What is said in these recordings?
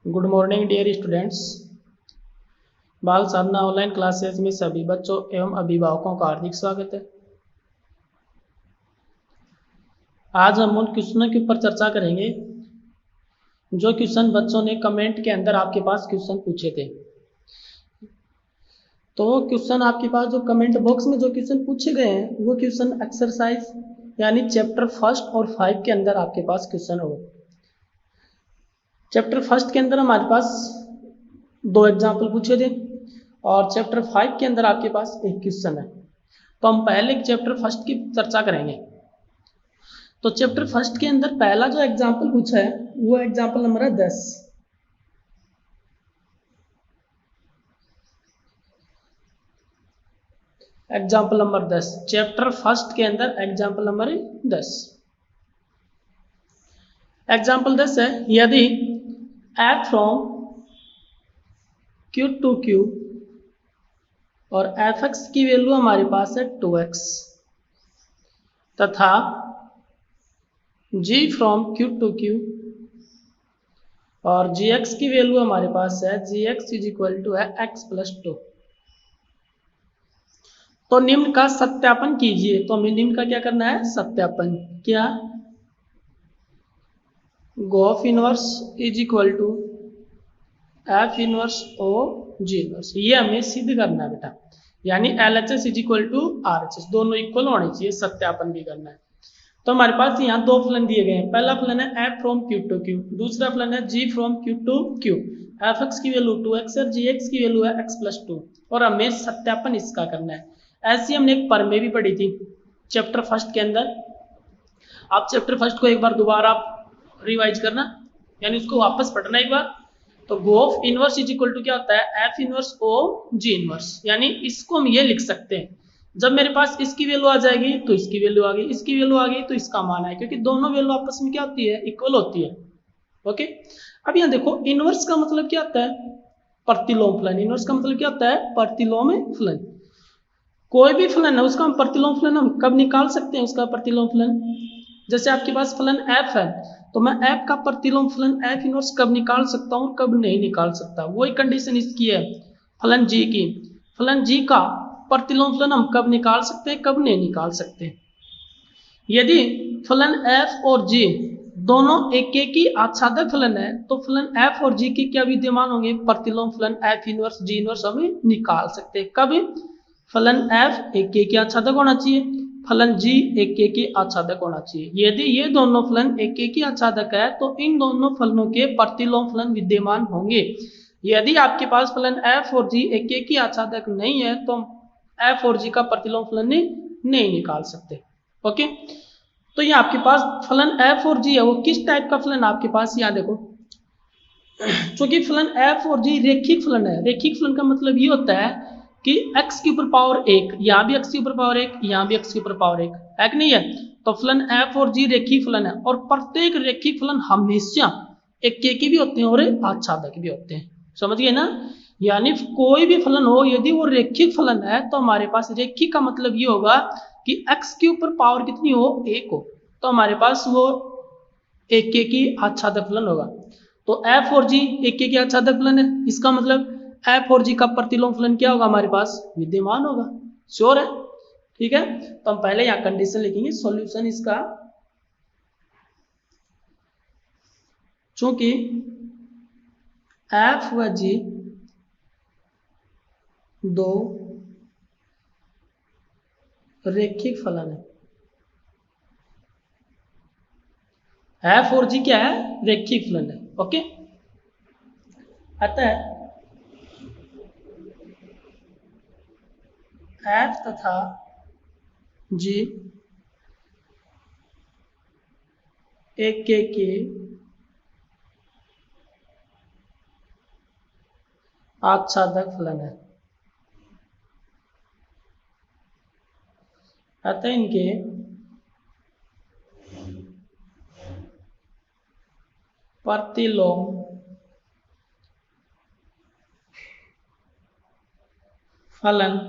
Good morning dear students. बाल साधना online classes में सभी बच्चों एवं अभिभावकों का हार्दिक स्वागत है। आज हम उन क्वेश्चनों के ऊपर चर्चा करेंगे जो क्वेश्चन बच्चों ने कमेंट के अंदर आपके पास क्वेश्चन पूछे थे। तो क्वेश्चन आपके पास जो कमेंट बॉक्स में जो क्वेश्चन पूछे गए हैं वो क्वेश्चन एक्सरसाइज यानी चैप्टर 1 और 5 के अंदर आपके पास क्वेश्चन हो। चैप्टर 1 के अंदर हमारे पास 2 एग्जाम्पल पूछे थे और चैप्टर 5 के अंदर आपके पास एक क्वेश्चन है। तो हम पहले चैप्टर 1 की चर्चा करेंगे। तो चैप्टर 1 के अंदर पहला जो एग्जाम्पल पूछा है वो एग्जाम्पल नंबर है 10। एग्जाम्पल नंबर 10 चैप्टर 1 के अंदर एग्जाम्पल नंबर 10। एग्जाम्पल 10 है, यदि f from q to q और fx की वैल्यू हमारे पास है 2x तथा g from q to q और gx की वैल्यू हमारे पास है gx इज इक्वल टू है x प्लस 2। तो निम्न का सत्यापन कीजिए। तो हमें निम्न का क्या करना है? सत्यापन। क्या? G of inverse is equal to F inverse O ji inverse, ये हमें सिद्ध करना है बेटा। यानी LHS is equal to RHS, दोनों इक्वल होने चाहिए। सत्यापन भी करना है। तो हमारे पास यहाँ 2 फलन दिए गए हैं। पहला फलन है f from q to q, दूसरा फलन है g from q to q। fx की वैल्यू 2x है, gx की वैल्यू है x प्लस 2 और हमें सत्यापन इसका करना है। ऐसी हमने एक प्रमेय भी पढ़ी थी चैप्टर 1 के अंदर। आप चैप्टर 1 को एक बार दोबारा रिवाइज करना, यानी उसको वापस पढ़ना एक बार। तो g of inverse is equal to क्या होता है? एफ इनवर्स ओ जी इनवर्स। यानी इसको हम ये लिख सकते हैं, जब मेरे पास इसकी वैल्यू आ जाएगी तो इसकी वैल्यू आ गई, इसकी वैल्यू आ गई तो इसका मान है, क्योंकि दोनों वैल्यू आपस में क्या होती है? इक्वल होती है। ओके, अब यहाँ देखो इनवर्स का मतलब क्या होता है? प्रतिलोम फलन। इनवर्स का मतलब क्या होता है? प्रतिलोम फलन। कोई भी फलन है उसका हम प्रतिलोम फलन हम कब निकाल सकते हैं? उसका प्रतिलोम फलन, जैसे आपके पास फलन f है तो मैं f का प्रतिलोम फलन f इनवर्स कब निकाल सकता हूँ, कब नहीं निकाल सकता। वही कंडीशन इसकी है फलन g की। फलन g का प्रतिलोम फलन हम कब निकाल सकते हैं, कब नहीं निकाल सकते। यदि फलन f और g दोनों एक ही आच्छादक फलन है तो फलन f और g के क्या विद्यमान होंगे? प्रतिलोम फलन f इनवर्स g इनवर्स हमें निकाल सकते हैं। कब? फलन f एक के आच्छादक होना चाहिए, फलन g एक के आच्छादक होना चाहिए। यदि ये दोनों फलन एक के आच्छादक है तो इन दोनों फलनों के प्रतिलोम फलन विद्यमान होंगे। यदि आपके पास फलन f और g एक के आच्छादक नहीं है तो हम f और g का प्रतिलोम फलन नहीं निकाल सकते। ओके, तो ये आपके पास फलन f और g है, वो किस टाइप का फलन आपके पास? यहाँ देखो, क्योंकि फलन f और g रेखिक फलन है। रेखिक फलन का मतलब ये होता है कि x के ऊपर पावर 1, यहाँ भी x के ऊपर पावर 1, यहाँ भी x के ऊपर पावर 1 है कि नहीं है। तो फलन f और g रेखिक फलन है और प्रत्येक रेखिक फलन हमेशा एक के भी होते हैं और आच्छादक भी होते हैं। समझ गए ना? यानी कोई भी फलन हो यदि वो रेखिक फलन है तो हमारे पास रेखिक का मतलब ये होगा कि x के ऊपर पावर कितनी हो? 1 हो, तो हमारे पास वो एक की आच्छादक फलन होगा। तो f और g एक के आच्छादक फलन है, इसका मतलब f और g का प्रतिलोम फलन क्या होगा? हमारे पास विद्यमान होगा। श्योर है? ठीक है, तो हम पहले यहाँ कंडीशन लिखेंगे। सॉल्यूशन इसका, चूंकि f व g दो रेखिक फलन है। f और g क्या है? रेखिक फलन है। ओके, अतः f तथा g एक के आच्छादक फलन है। अतः इनके प्रतिलोम फलन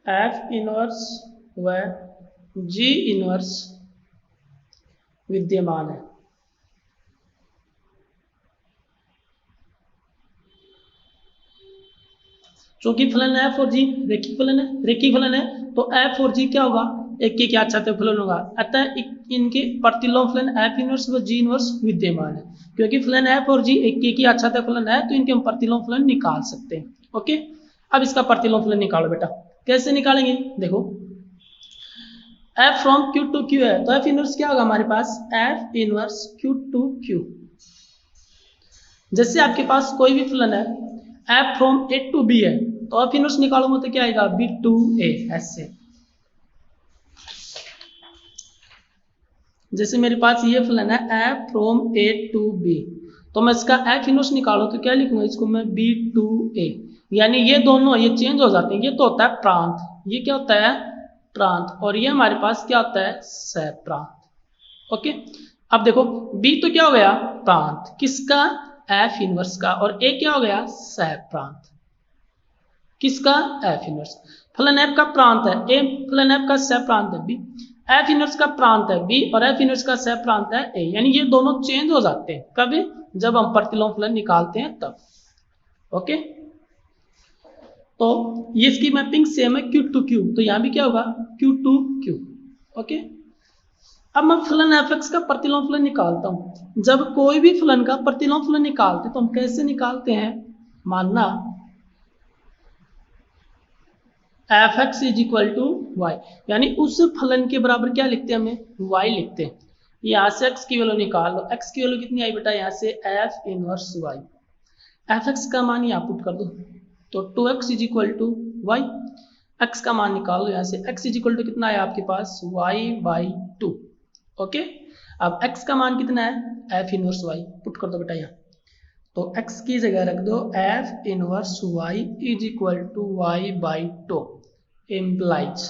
f इनवर्स व g इनवर्स विद्यमान है। चूंकि फलन एफ और जी रेखिक फलन है तो एफ और जी क्या होगा, एक के क्या चाहते फलन होगा। अतः इनके प्रतिलोम फलन एफ इनवर्स व जी इनवर्स विद्यमान है। क्योंकि फलन एफ और जी एक के क्या चाहते फलन है तो इनके हम प्रतिलोम फलन निकाल सकते हैं। ओके, अब इसका प्रतिलोम फलन निकालो बेटा। कैसे निकालेंगे, देखो F from Q to Q है तो एफ इनवर्स क्या होगा हमारे पास, F inverse Q to Q. जैसे आपके पास कोई भी फलन है F from A to B है तो एफ इनवर्स निकालूंगा तो क्या आएगा, बी टू ए। ऐसे जैसे मेरे पास ये फलन है F from A to B तो मैं इसका एफ इनवर्स निकालूं तो क्या लिखूंगा, इसको मैं बी टू ए। यानी ये दोनों ये चेंज हो जाते हैं। ये तो होता है प्रांत, ये क्या होता है प्रांत, और ये हमारे पास क्या होता है सह प्रांत। ओके, अब देखो बी तो क्या हो गया प्रांत किसका, एफ इनवर्स का, और ए क्या हो गया सह प्रांत किसका, एफ इनवर्स। फलन एफ का प्रांत है ए, फलन एफ का सह प्रांत है बी, एफ इनवर्स का प्रांत है बी और एफ इनवर्स का सह प्रांत है ए। यानी ये दोनों चेंज हो जाते हैं कभी, जब हम प्रतिलोम फलन निकालते हैं तब। ओके, तो ये इसकी मैपिंग सेम है क्यू टू क्यू, तो यहां भी क्या होगा क्यू टू क्यू। ओके, अब मैं फलन एफ एक्स का प्रतिलोम फलन निकालता हूं। जब कोई भी फलन का प्रतिलोम फलन निकालते तो हम कैसे निकालते हैं, मानना F X is equal to Y, यानी उस फलन के बराबर क्या लिखते हैं हमें, वाई लिखते हैं। यहां से एक्स की वैल्यू निकाल लो, एक्स की वैल्यू कितनी आई बेटा, यहां से F inverse Y. F X का मान यहां पुट कर दो तो 2x is equal to Y. X का मान निकाल लो यहां से, x इज इक्वल टू कितना है आपके पास y बाई 2। ओके, अब x का मान कितना है, एफ इनवर्स वाई पुट कर दो बेटा यहाँ। तो x की जगह रख दो F inverse y is equal to Y by 2 implies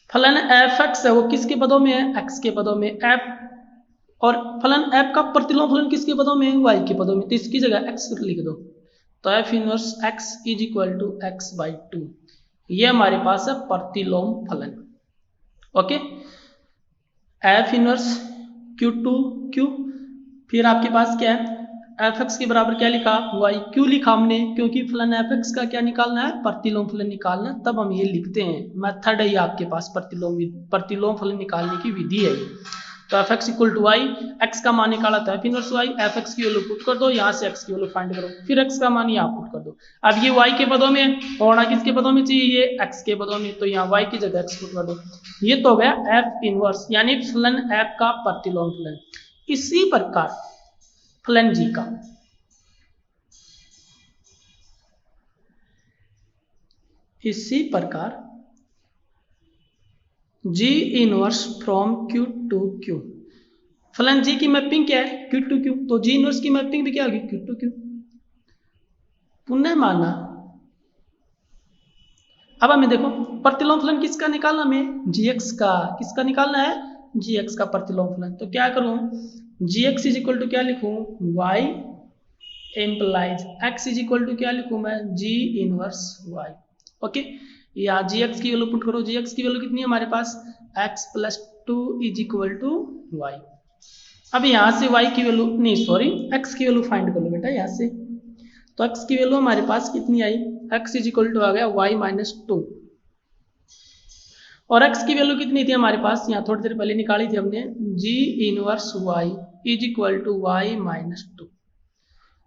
फलन एफ एक्स है वो किसके पदों में है, x के पदों में f, और फलन f का प्रतिलोम फलन किसके पदों में है, y के पदों में, तो इसकी जगह x लिख दो। तो F inverse x is equal to X by 2, ये हमारे पास है प्रतिलोम फलन। Okay, F inverse Q to Q, फिर आपके पास क्या है एफ एक्स के बराबर क्या लिखा वाई, क्यों लिखा हमने, क्योंकि फलन एफ एक्स का क्या निकालना है, प्रतिलोम फलन निकालना, तब हम ये लिखते हैं। मेथड है ये आपके पास, प्रतिलोम फलन निकालने की विधि है ये। तो F x equal to Y, X का मान निकाला था F inverse Y, F X की वैल्यू पुट कर दो, यहाँ से एक्स की वैल्यू फाइंड करो, फिर एक्स का मान यहाँ पुट कर दो। अब ये वाई के पदों में होना किसके पदों में चाहिए, ये एक्स के पदों में, तो यहाँ वाई की जगह एक्स पुट कर दो। ये तो हो गया एफ इनवर्स यानी फलन एफ का प्रतिलोम फलन। इसी प्रकार फलन जी का, इसी प्रकार G inverse from Q to Q, फलन जी की मैपिंग क्या है क्यू टू क्यू, तो जी इनवर्स की मैपिंग भी क्या होगी क्यू टू क्यू। पुनः माना अब हमें देखो प्रतिलोम फलन किसका निकालना, हमें जी एक्स का, किसका निकालना है जी एक्स का प्रतिलोम फलन। तो क्या करूं, G X is equal to क्या लिखूं Y implies X is equal to क्या लिखूं मैं जी इनवर्स वाई। ओके, या जी एक्स की वैल्यू पुट करो, जी एक्स की वैल्यू कितनी है हमारे पास X plus 2 is equal to Y. अब यहां से y की वैल्यू नहीं सॉरी x की वैल्यू फाइंड कर लो बेटा यहाँ से। तो x की वैल्यू हमारे पास कितनी आई, x इज इक्वल टू आ गया y माइनस 2, और x की वैल्यू कितनी थी हमारे पास, यहाँ थोड़ी देर पहले निकाली थी हमने, g inverse y is equal to y minus 2।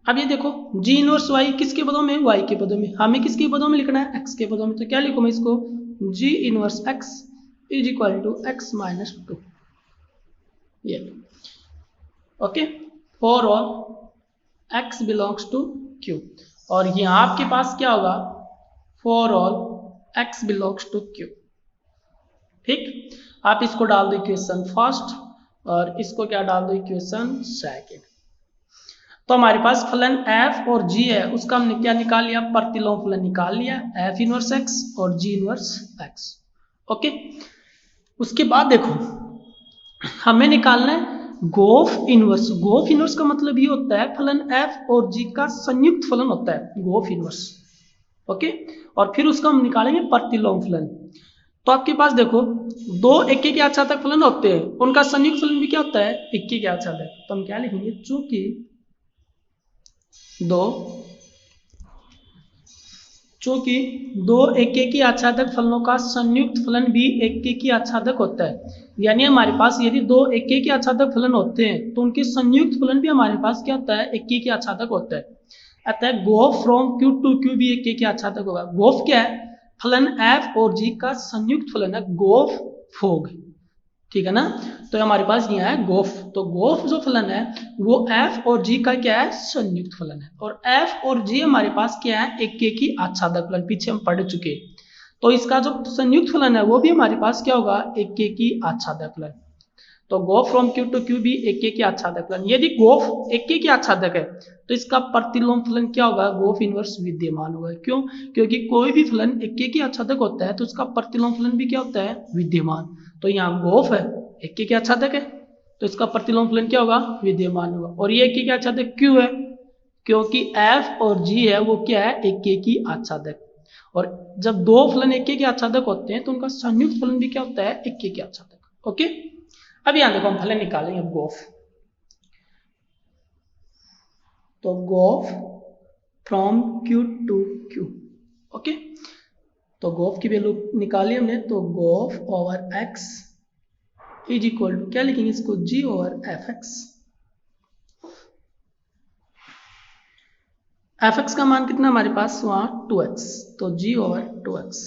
अब ये देखो g इनवर्स y किसके पदों में, y के पदों में, हमें किसके पदों में लिखना है x के पदों में। तो क्या लिखूं मैं इसको g inverse x is equal to x minus 2, ये okay, for all x belongs to q, और यहाँ आपके पास क्या होगा for all x belongs to q। ठीक, आप इसको डाल दो इक्वेशन फर्स्ट और इसको क्या डाल दो इक्वेशन सेकंड। तो हमारे पास फलन f और g है, उसका हमने क्या निकाल लिया, प्रतिलोम फलन निकाल लिया, f इनवर्स x और g इनवर्स x। ओके, उसके बाद देखो हमें निकालना है गोफ इनवर्स। गोफ इनवर्स का मतलब ये होता है फलन f और g का संयुक्त फलन होता है गोफ इनवर्स। ओके, और फिर उसका हम निकालेंगे प्रतिलोम फलन। तो आपके पास देखो दो एक के आच्छादक फलन होते हैं, उनका संयुक्त फलन भी क्या होता है एक के आच्छादक। तो हम क्या लिखेंगे, चूंकि दो चूंकि दो एकेकी आच्छादक फलनों का संयुक्त फलन भी एकेकी आच्छादक होता है, यानी हमारे पास यदि दो एकेकी आच्छादक फलन होते हैं तो उनके संयुक्त फलन भी हमारे पास क्या होता है, एकेकी आच्छादक होता है। अतः गोफ फ्रॉम क्यू टू क्यू भी एकेकी आच्छादक होगा। गोफ क्या है, फलन एफ और जी का संयुक्त फलन है गोफ फोग, ठीक है ना। तो हमारे पास यहाँ है गोफ, तो गोफ जो फलन है वो एफ और जी का क्या है, संयुक्त फलन है। और एफ और जी हमारे पास क्या है, एकेकी आच्छादक फलन, पीछे हम पढ़ चुके हैं। तो इसका जो संयुक्त फलन है वो भी हमारे पास क्या होगा, एकेकी आच्छादक फलन। तो G O F from Q to Q भी एकेकी आच्छादक फलन। यदि गोफ एकेकी आच्छादक है तो इसका प्रतिलोम फलन क्या होगा, गोफ इनवर्स विद्यमान होगा। क्यों, क्योंकि कोई भी फलन एकेकी आच्छादक होता है तो उसका प्रतिलोम फलन भी क्या होता है, विद्यमान। तो यहाँ गोफ है, एकेकी आच्छादक है, तो इसका प्रतिलोम फलन क्या होगा, विद्यमान होगा। और ये एकेकी आच्छादक क्यों है, क्योंकि एफ और जी है वो क्या है, एकेकी आच्छादक। और जब दो फलन एकेकी आच्छादक होते हैं तो उनका संयुक्त फलन भी क्या होता है, एकेकी आच्छादक। ओके, अब यहां देखो हम फलन निकालेंगे गोफ। तो G O F from Q to Q, okay. तो गोफ की वैल्यू निकाली हमने, तो G O F over X is equal to क्या लिखेंगे इसको, G over F X. F X का मान कितना हमारे पास वहां 2x, तो जी ओवर 2x।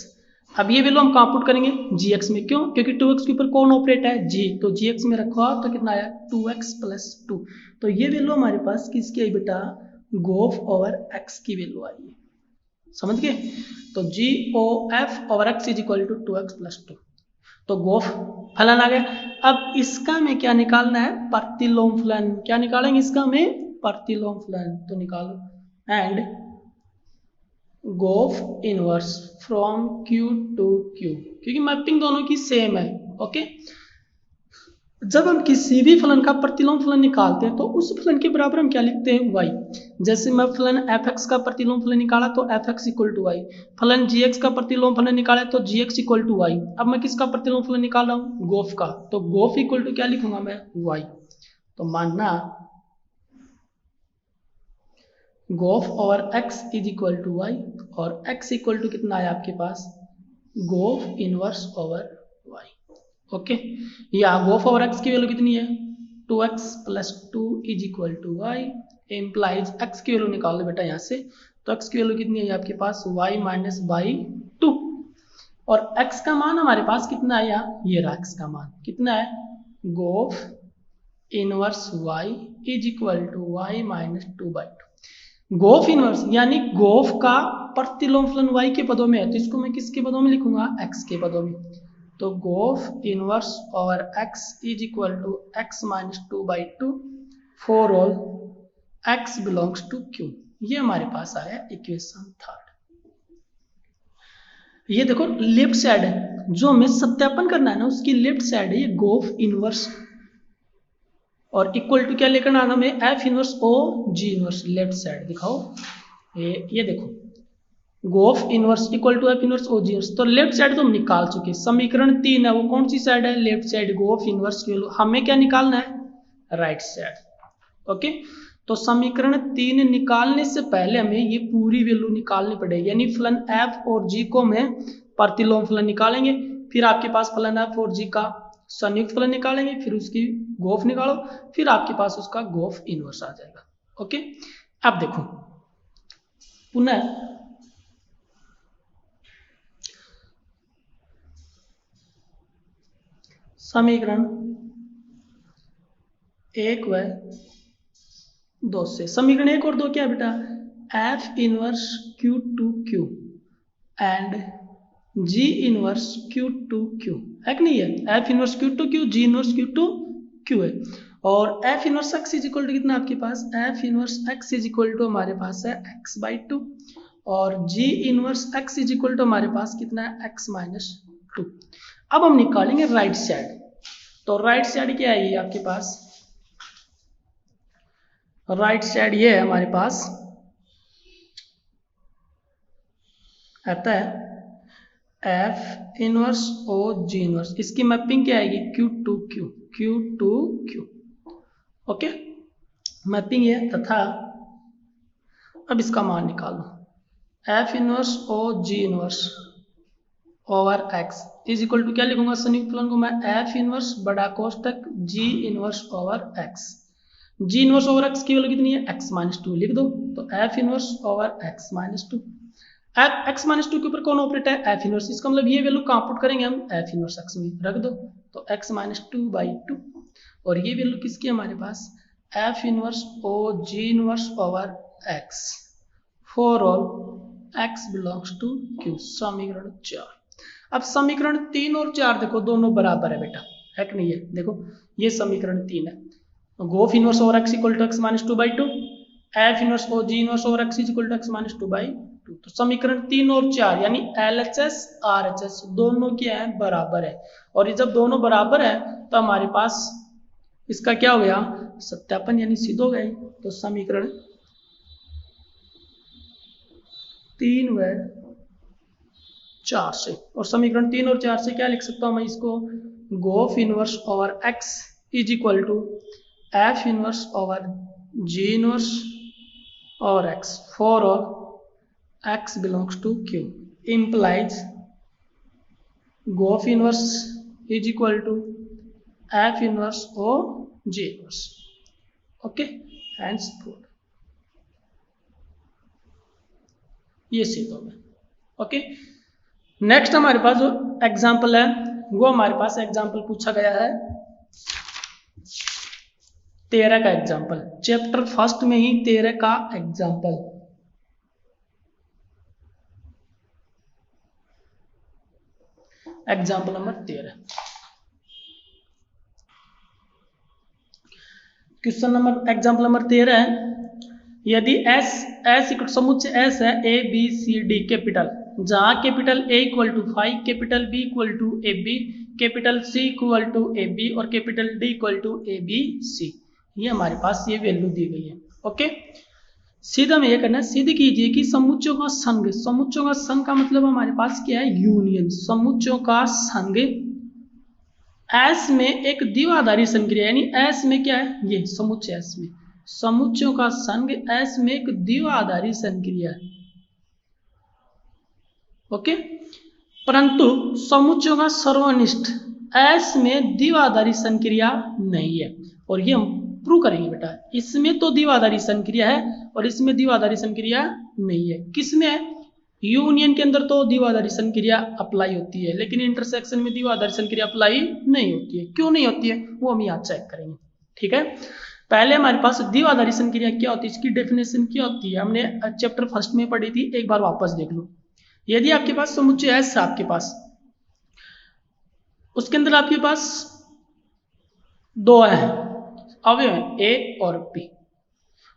अब ये वैल्यू हम कहाँ पुट करेंगे, gx में। क्यों, क्योंकि 2x के ऊपर कौन ऑपरेट है, g, तो gx में रखा तो कितना आया 2x प्लस 2। तो ये वैल्यू हमारे पास किसकी आई बेटा, गोफ ओवर x की वैल्यू आई है, समझ गए। तो G O F over X is equal to 2x plus 2, तो गोफ फलन आ गया। अब इसका हमें क्या निकालना है, प्रतिलोम फलन। क्या निकालेंगे इसका हमें, प्रतिलोम फलन। तो निकालो, and g of inverse from Q to Q, क्योंकि मैपिंग दोनों की सेम है। ओके, जब हम किसी भी फलन का प्रतिलोम फलन निकालते हैं तो उस फलन के बराबर हम क्या लिखते हैं, y। जैसे मैं फलन एफ एक्स का प्रतिलोम फलन निकाला तो F x equal to y, फलन जी एक्स का प्रतिलोम फलन निकाला तो g x equal to Y. अब मैं किसका प्रतिलोम फलन निकाल रहा हूँ, गोफ का, तो गोफ इक्वल टू क्या लिखूंगा मैं, y। तो मानना g of over x is equal to y, और x इक्वल टू कितना है आपके पास, गोफ इनवर्स ओवर y। ओके, या गोफ ओवर x की वैल्यू कितनी है, 2x plus 2 is equal to y, implies x की वैल्यू निकाल लो बेटा यहाँ से। तो x की वैल्यू कितनी है आपके पास, y माइनस बाई 2, और x का मान हमारे पास कितना है यहाँ, ये रहा x का मान कितना है, g of inverse y is equal to y minus 2/2। G of inverse यानी गोफ का प्रतिलोम फलन y के पदों में है, तो इसको मैं किसके पदों में लिखूंगा, x के पदों में। तो g of inverse over x is equal to x minus 2/2 for all x belongs to q। ये हमारे पास आया इक्वेशन 3। ये देखो लेफ्ट साइड है, जो हमें सत्यापन करना है ना उसकी लेफ्ट साइड है ये गोफ इनवर्स, और इक्वल टू क्या लेकर आना हमें, एफ इनवर्स ओ जी इनवर्स। लेफ्ट साइड दिखाओ, ये देखो g of inverse equal to F inverse O ji inverse. तो लेफ्ट साइड तो हम निकाल चुके, समीकरण 3 है, वो कौन सी साइड है, लेफ्ट साइड, गोफ इनवर्स की वैल्यू। हमें क्या निकालना है, राइट साइड। ओके, तो समीकरण 3 निकालने से पहले हमें ये पूरी वैल्यू निकालनी पड़ेगी, यानी फलन एफ और जी को हमें प्रतिलोम फलन निकालेंगे, फिर आपके पास फलन एफ और जी का संयुक्त फलन निकालेंगे, फिर उसकी गोफ निकालो, फिर आपके पास उसका गोफ इनवर्स आ जाएगा। ओके, अब देखो पुनः समीकरण 1 व 2 से, समीकरण 1 और 2 क्या है बेटा, F inverse Q to Q and G inverse Q to Q है कि नहीं है, F inverse Q to Q, G inverse Q to Q है। और F inverse X is equal to कितना आपके पास, F inverse X is equal to हमारे पास है x/2, और G inverse X is equal to हमारे पास कितना है, x माइनस 2। अब हम निकालेंगे राइट साइड, तो राइट साइड क्या है ये आपके पास, राइट साइड ये है हमारे पास आता है एफ इनवर्स ओ जी इनवर्स, इसकी मैपिंग क्या आएगी, Q to Q, Q to Q. Okay, mapping है, तथा अब इसका मान निकालो, F inverse O ji inverse over X is equal to क्या लिखूंगा संयुक्त फलन को मैं एफ इनवर्स बड़ा कोष्टक G inverse over X. G inverse over X की वैल्यू कितनी है एक्स माइनस टू लिख दो तो F inverse over X minus to. X minus to के ऊपर कौन ऑपरेट है एफ इनवर्स, इसका मतलब ये वैल्यू कहाँ पुट करेंगे हम एफ इनवर्स एक्स में रख दो तो X minus two by two और ये वैल्यू किसकी है हमारे पास F inverse O ji inverse over X for all X belongs to Q. समीकरण 4। अब समीकरण 3 और 4 देखो दोनों बराबर है बेटा, है कि नहीं है। देखो ये समीकरण 3 है, g of inverse over x equal to x minus two by two, F inverse O ji inverse over x equal to x minus two by two. तो समीकरण 3 और 4 यानी LHS RHS दोनों क्या है बराबर है, और ये जब दोनों बराबर है तो हमारे पास इसका क्या हो गया सत्यापन यानी सिद्ध हो गया। तो समीकरण 3 व 4 से, और समीकरण 3 और 4 से क्या लिख सकता हूं मैं इसको G O F inverse over X is equal to F inverse over G inverse और X for all X belongs to Q implies G O F inverse is equal to F inverse O ji inverse. Okay hence proved ये सिद्ध हो गया। Okay next हमारे पास जो example है वो हमारे पास एग्जाम्पल पूछा गया है 13 का एग्जाम्पल, चैप्टर फर्स्ट में ही 13 का example. Example number 13 question number example number 13 है यदि एस समुच्चय एस है A B C D capital, जहां capital A equal to 5, capital B equal to A B, capital C equal to A B और capital D equal to A B C, ये हमारे पास ये value दी गई है। Okay सीधा हमें ये करना है, सिद्ध कीजिए कि समुच्चयों का संघ, समुच्चयों का संघ का मतलब हमारे पास क्या है यूनियन, समुच्चयों का संघ एस में एक द्विआधारी संक्रिया यानी एस में क्या है ये समुच्चय एस में, समुच्चयों का संघ एस में एक द्विआधारी संक्रिया है। ओके परंतु समुच्चयों का सर्वनिष्ठ एस में द्विआधारी संक्रिया नहीं है, और ये हम प्रूव करेंगे बेटा। इसमें तो द्विआधारी संक्रिया है और इसमें द्विआधारी संक्रिया नहीं है। किसमें है यूनियन के अंदर तो द्विआधारी संक्रिया अप्लाई होती है, लेकिन इंटरसेक्शन में द्विआधारी संक्रिया अप्लाई नहीं होती है। क्यों नहीं होती है वो हम यहाँ चेक करेंगे। ठीक है पहले हमारे पास द्विआधारी संक्रिया क्या होती है, इसकी डेफिनेशन क्या होती है हमने चैप्टर फर्स्ट में पढ़ी थी, एक बार वापस देख लो। यदि आपके पास समुच्चय एस है, आपके पास उसके अंदर आपके पास दो है अवयव है ए और बी,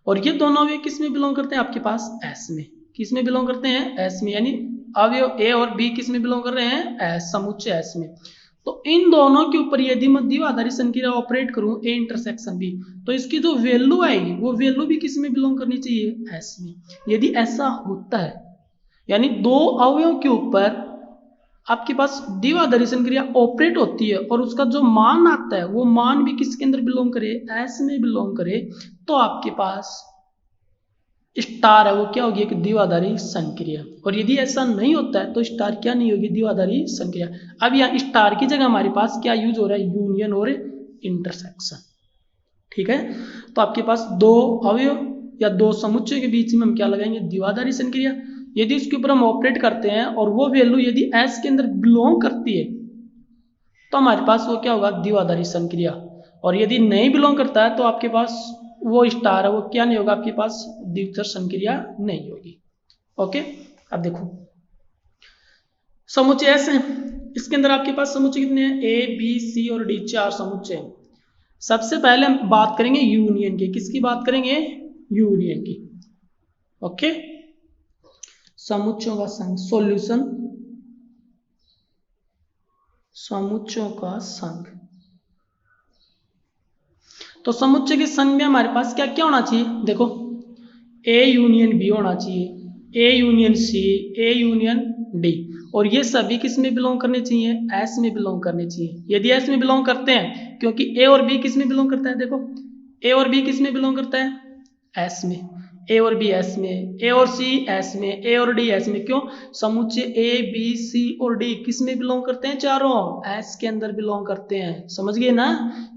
और ये दोनों अवयव किस में बिलोंग करते हैं आपके पास एस में। किस में बिलोंग करते हैं एस में, यानी अवयव ए और बी किस में बिलोंग कर रहे हैं एस, समुच्चय एस में। तो इन दोनों के ऊपर यदि मैं द्विआधारी संक्रिया ऑपरेट करूं ए इंटरसेक्शन बी, तो इसकी जो वैल्यू आएगी वो वैल्यू भी किस में बिलोंग करनी चाहिए एस में। यदि ऐसा होता है यानी दो अवयवों के ऊपर आपके पास द्विआधारी संक्रिया ऑपरेट होती है और उसका जो मान आता है वो मान भी किसके अंदर बिलोंग करे एस में बिलोंग करे, तो आपके पास स्टार है वो क्या होगी एक द्विआधारी संक्रिया। और यदि ऐसा नहीं होता है तो स्टार क्या नहीं होगी द्विआधारी संक्रिया। अब यहाँ स्टार की जगह हमारे पास क्या यूज हो रहा है यूनियन और इंटरसेक्शन। ठीक है तो आपके पास दो अवयव या दो समुच्चय के बीच में हम क्या लगाएंगे द्विआधारी संक्रिया। यदि उसके ऊपर हम ऑपरेट करते हैं और वो वैल्यू यदि एस के अंदर बिलोंग करती है तो हमारे पास वो क्या होगा द्विआधारी संक्रिया, और यदि नहीं बिलोंग करता है तो आपके पास वो स्टार है वो क्या नहीं होगा आपके पास द्विचर संक्रिया नहीं होगी। ओके अब देखो समुच्चय एस है, इसके अंदर आपके पास समुच्चय कितने हैं ए बी सी और डी, चार समुच्चय हैं। सबसे पहले हम बात करेंगे यूनियन की, किसकी बात करेंगे यूनियन की। ओके समुच्चयों का संघ सॉल्यूशन, समुच्चयों का संघ। तो समुच्चय के संघ में हमारे पास क्या क्या होना चाहिए देखो ए यूनियन बी होना चाहिए, A union C, A union D, और ये सभी किस में बिलोंग करने चाहिए एस में बिलोंग करने चाहिए। यदि एस में बिलोंग करते हैं क्योंकि ए और बी किस में बिलोंग करता है देखो ए और बी किस में बिलोंग करता है एस में, ए और बी एस में, ए और सी एस में, ए और डी एस में। क्यों? समुच्चय ए बी सी और डी किस में बिलोंग करते हैं? चारों एस के अंदर बिलोंग करते हैं। समझ गए ना?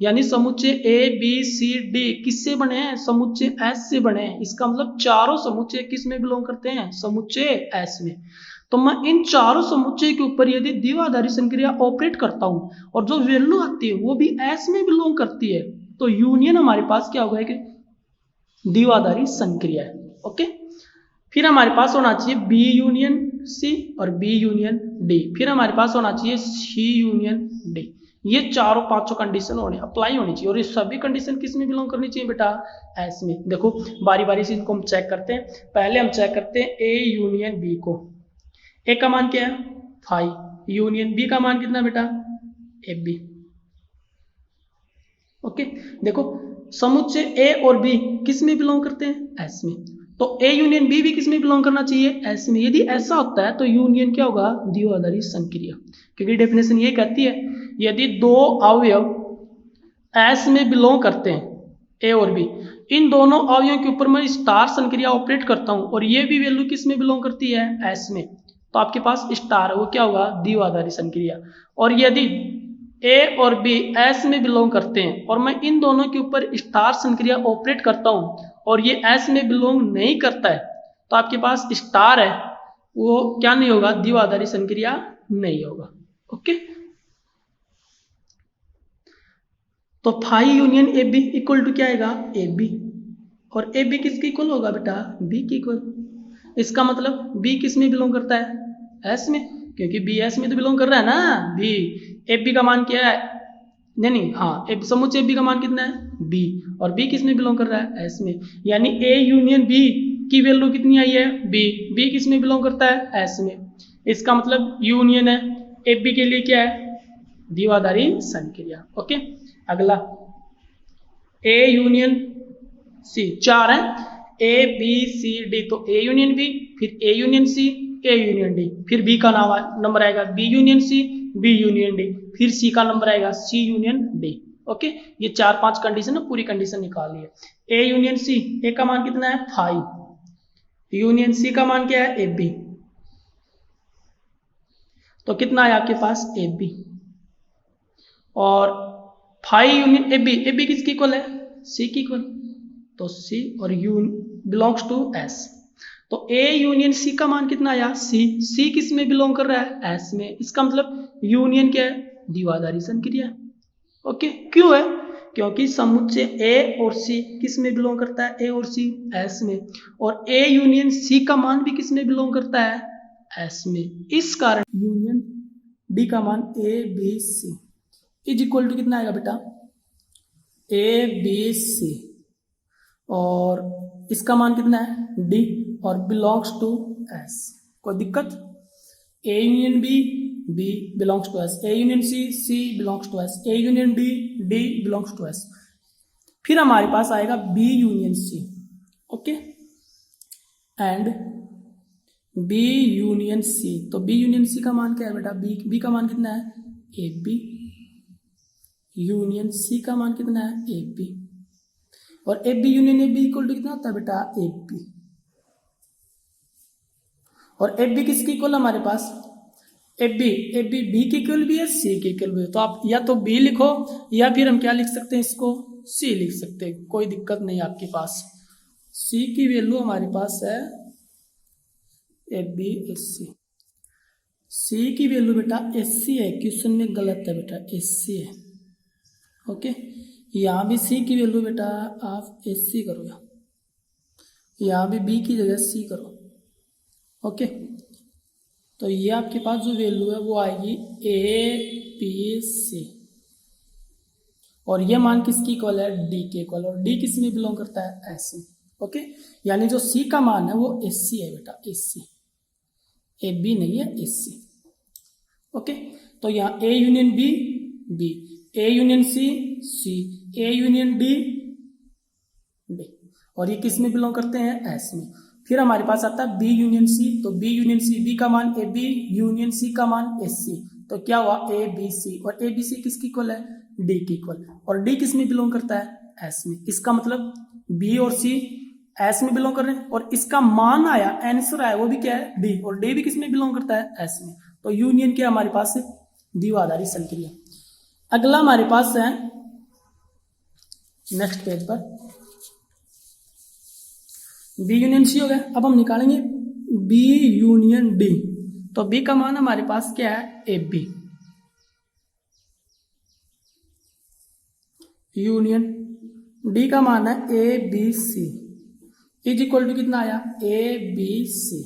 यानी समुच्चय ए बी सी डी किससे बने हैं? समुच्चय एस से बने हैं। इसका मतलब चारों समुच्चय किस में बिलोंग करते हैं? समुच्चय एस में। तो मैं इन चारों समुच्चय के ऊपर यदि द्विआधारी संक्रिया ऑपरेट करता हूं और जो वैल्यू आती है वो भी एस में बिलोंग करती है, तो यूनियन हमारे पास क्या होगा कि द्विआधारी संक्रिया है। ओके, फिर हमारे पास होना चाहिए बी यूनियन सी और बी यूनियन डी। फिर हमारे पास होना चाहिए सी यूनियन डी। ये चारों पांचों कंडीशन अप्लाई होनी चाहिए और ये सभी कंडीशन किस में बिलोंग करनी चाहिए बेटा? एस में। देखो बारी बारी से इनको हम चेक करते हैं। पहले हम चेक करते हैं ए यूनियन बी को। ए का मान क्या है? 5 यूनियन बी का मान कितना बेटा? A B. ओके, देखो समुच्चय ए और बी किस में बिलोंग करते हैं? एस में। तो ए यूनियन बी भी किस में बिलोंग करना चाहिए? एस में। यदि ऐसा होता है तो यूनियन क्या होगा? द्विआधारी संक्रिया। क्योंकि डेफिनेशन ये कहती है यदि दो अवयव एस में बिलोंग करते हैं, ए और बी, इन दोनों अवयवों के ऊपर मैं स्टार संक्रिया ऑपरेट करता हूं और ये भी वैल्यू किस में बिलोंग करती है? एस में, तो आपके पास स्टार है वो क्या होगा? द्विआधारी संक्रिया। और यदि ए और बी एस में बिलोंग करते हैं और मैं इन दोनों के ऊपर स्टार संक्रिया ऑपरेट करता हूं और ये एस में बिलोंग नहीं करता है, तो आपके पास स्टार है वो क्या नहीं होगा? द्विआधारी संक्रिया नहीं होगा। ओके, तो 5 union A B equal to क्या आएगा? A B. और ए बी किसके इक्वल होगा बेटा? बी के इक्वल। इसका मतलब बी किस में बिलोंग करता है? एस में, क्योंकि बी एस में तो बिलोंग कर रहा है ना बी। ए बी का मान क्या है? नहीं हाँ, समुच्चय बी का मान कितना है? बी। और बी किस में बिलोंग कर रहा है? एस में। यानी ए यूनियन बी की वैल्यू कितनी आई है? बी। बी किस में बिलोंग करता है? एस में। इसका मतलब यूनियन है। ए बी के लिए क्या है? द्विआधारी संक्रिया। ओके, अगला ए यूनियन सी। 4 है, ए बी सी डी। तो ए यूनियन बी, फिर A union C, A union D, फिर बी का नंबर आएगा B union C, B union D, फिर सी का नंबर आएगा सी यूनियन डी। ओके, ये 4-5 कंडीशन है, पूरी कंडीशन निकाल है। ए यूनियन सी, ए का मान कितना है? 5। यूनियन सी का मान क्या है? A B. तो कितना है आपके पास? A B. और 5 union A B, A B किसकी इक्वल है? सी की इक्वल। तो सी और यू बिलोंग्स टू एस। तो ए यूनियन सी का मान कितना आया? सी। सी किस में बिलोंग कर रहा है? एस में। इसका मतलब यूनियन क्या है? द्विआधारी संक्रिया। ओके, क्यों है? क्योंकि समुच्चय ए और सी किस में बिलोंग करता है? ए और सी एस में। और ए यूनियन सी का मान भी किस में बिलोंग करता है? एस में। इस कारण यूनियन डी का मान A B C is equal to कितना आएगा बेटा? A B C. और इसका मान कितना है? डी। और बिलोंग्स टू एस। कोई दिक्कत? A union B, B belongs to S. A union C, C belongs to S. A union D, D belongs to S. फिर हमारे पास आएगा B union C. Okay, and B union C. तो B union सी का मान क्या है बेटा? बी का मान कितना है? A B. यूनियन सी का मान कितना है? A B. और A B union A B equal to कितना होता है बेटा? A B. और ए बी किसकी इक्वल हमारे पास? ए बी बी की इक्वल भी है, सी की इक्वल भी है। तो आप या तो बी लिखो या फिर हम क्या लिख सकते हैं? इसको सी लिख सकते हैं, कोई दिक्कत नहीं आपके पास। सी की वैल्यू हमारे पास है ए बी एस सी। सी की वैल्यू बेटा एस सी है, क्वेश्चन में गलत है बेटा, एस सी है। ओके, यहाँ भी सी की वैल्यू बेटा आप एस सी करो, यहाँ भी बी की जगह सी करो। ओके, तो ये आपके पास जो वैल्यू है वो आएगी ए बी सी। और ये मान किसकी इक्वल है? डी के इक्वल। और डी किस में बिलोंग करता है? एस में। ओके, यानी जो सी का मान है वो एस सी है बेटा, एस सी। ए बी नहीं है, एस सी। ओके, तो यहाँ A union B, B, A union C, C, A union D, D. और ये किस में बिलोंग करते हैं? एस में। फिर हमारे पास आता है बी यूनियन सी। तो बी यूनियन सी, बी का मान ए बी, यूनियन सी का मान एस सी। तो क्या हुआ? A B C. और ए बी सी किसकी इक्वल है? डी की इक्वल। और डी किस में बिलोंग करता है? एस में। इसका मतलब बी और सी एस में बिलोंग कर रहे हैं, और इसका मान आया, आंसर आया वो भी क्या है डी, और डी भी किस में बिलोंग करता है एस में। तो यूनियन क्या हमारे पास है द्विआधारी संक्रिया। अगला हमारे पास है नेक्स्ट पेज पर बी यूनियन सी हो गया। अब हम निकालेंगे बी यूनियन डी। तो बी का मान हमारे पास क्या है ए बी, यूनियन डी का मान है A B C is equal to कितना आया ए बी सी।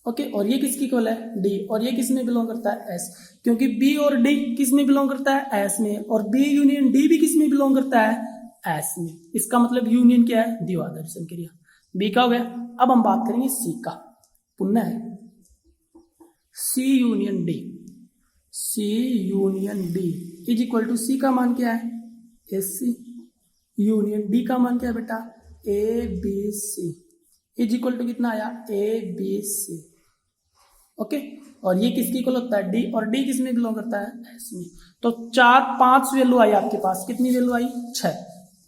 ओके, और ये किसकी इक्वल है डी, और ये किस में बिलोंग करता है एस, क्योंकि बी और डी किस में बिलोंग करता है एस में, और बी यूनियन डी भी किस में बिलोंग करता है एस में। इसका मतलब यूनियन क्या है द्विआधारी संक्रिया। बी का हो गया। अब हम बात करेंगे सी का, पुनः है C union D. C union D is equal to C का मान क्या है एस सी, यूनियन डी का मान क्या है बेटा A B C is equal to कितना आया ए बी सी। ओके, और ये किसकी इक्वल होता है डी, और डी किस में बिलोंग करता है एस में। तो 4 5 वैल्यू आई आपके पास, कितनी वैल्यू आई 6,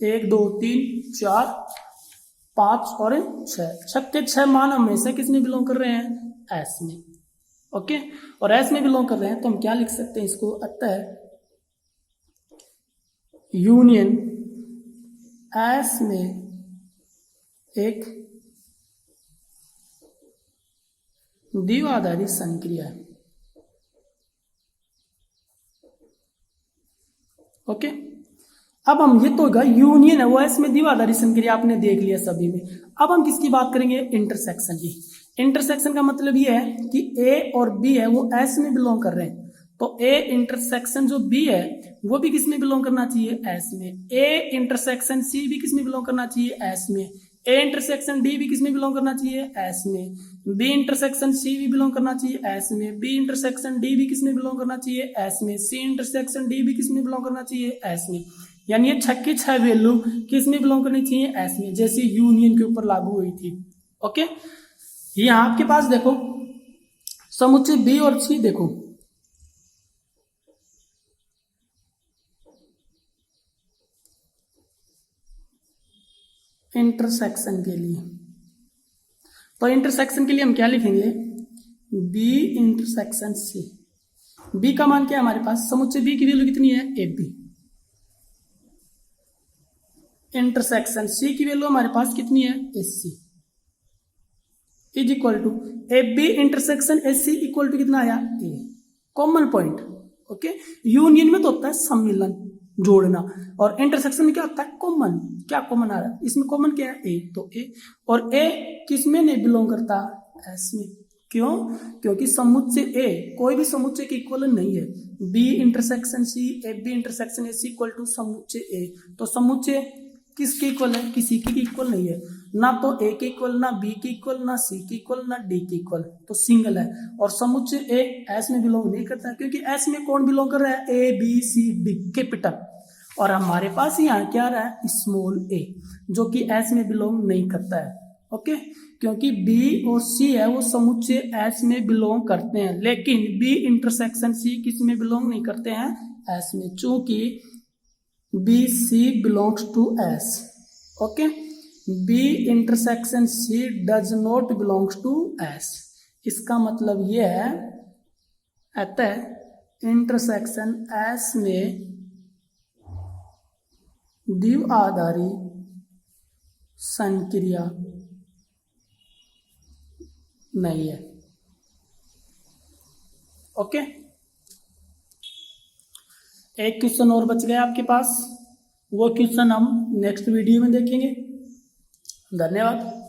1 2 3 4 5 और 6, 6 के 6 मान हमेशा किस में बिलोंग कर रहे हैं एस में। ओके, और एस में बिलोंग कर रहे हैं तो हम क्या लिख सकते हैं इसको, अतः यूनियन एस में एक द्विआधारी संक्रिया है। ओके, अब हम ये तो होगा यूनियन है वो एस में द्विआधारी संक्रिया आपने देख लिया सभी में। अब हम किसकी बात करेंगे इंटरसेक्शन की। इंटरसेक्शन का मतलब ये है कि ए और बी है वो एस में बिलोंग कर रहे हैं, तो ए इंटरसेक्शन जो बी है वो भी किस में बिलोंग करना चाहिए एस में। ए इंटरसेक्शन सी भी किस में बिलोंग करना चाहिए एस में। ए इंटरसेक्शन डी भी किस में बिलोंग करना चाहिए एस में। बी इंटरसेक्शन सी भी बिलोंग करना चाहिए एस में। बी इंटरसेक्शन डी भी किस में बिलोंग करना चाहिए एस में। सी इंटरसेक्शन डी भी किस में बिलोंग करना चाहिए एस में। यानी ये 6 की 6 वैल्यू किस में बिलोंग करनी चाहिए एस में, जैसे यूनियन के ऊपर लागू हुई थी। ओके, यहां आपके पास देखो समुच्चय बी और सी देखो, इंटरसेक्शन के लिए, तो इंटरसेक्शन के लिए हम क्या लिखेंगे बी इंटरसेक्शन सी। बी का मान क्या है हमारे पास, समुच्चय बी की वैल्यू कितनी है ए बी। इंटरसेक्शन सी की वैल्यू हमारे पास कितनी है S C is equal to A B intersection S C equal to कितना आया A, common point. Okay, union में तो होता है सम्मिलन जोड़ना, और इंटरसेक्शन में क्या होता है कॉमन। क्या कॉमन आ रहा है इसमें, कॉमन क्या है ए, तो ए, और ए किस में नहीं बिलोंग करता एस में। क्यों, क्योंकि समुच्चय ए कोई भी समुच्चय के इक्वल नहीं है। B intersection C A B intersection A C equal to समुच्चय ए, तो समुच्चय किसके इक्वल है, किसी की इक्वल नहीं है, ना तो ए के इक्वल, ना बी के इक्वल, ना सी के इक्वल, ना डी के इक्वल, तो सिंगल है। और समुच्चय ए एस में बिलोंग नहीं करता है, क्योंकि एस में कौन बिलोंग कर रहा है A B C D capital, और हमारे पास यहाँ क्या रहा है स्मॉल ए जो कि एस में बिलोंग नहीं करता है। ओके, क्योंकि बी और सी है वो समुच्चय एस में बिलोंग करते हैं, लेकिन बी इंटरसेक्शन सी किस में बिलोंग नहीं करते हैं एस में, चूंकि B C belongs to S. Okay, B intersection C does not belongs to S. इसका मतलब ये है अतः इंटरसेक्शन एस में द्विआधारी संक्रिया नहीं है। ओके, एक क्वेश्चन और बच गया आपके पास, वो क्वेश्चन हम नेक्स्ट वीडियो में देखेंगे। धन्यवाद।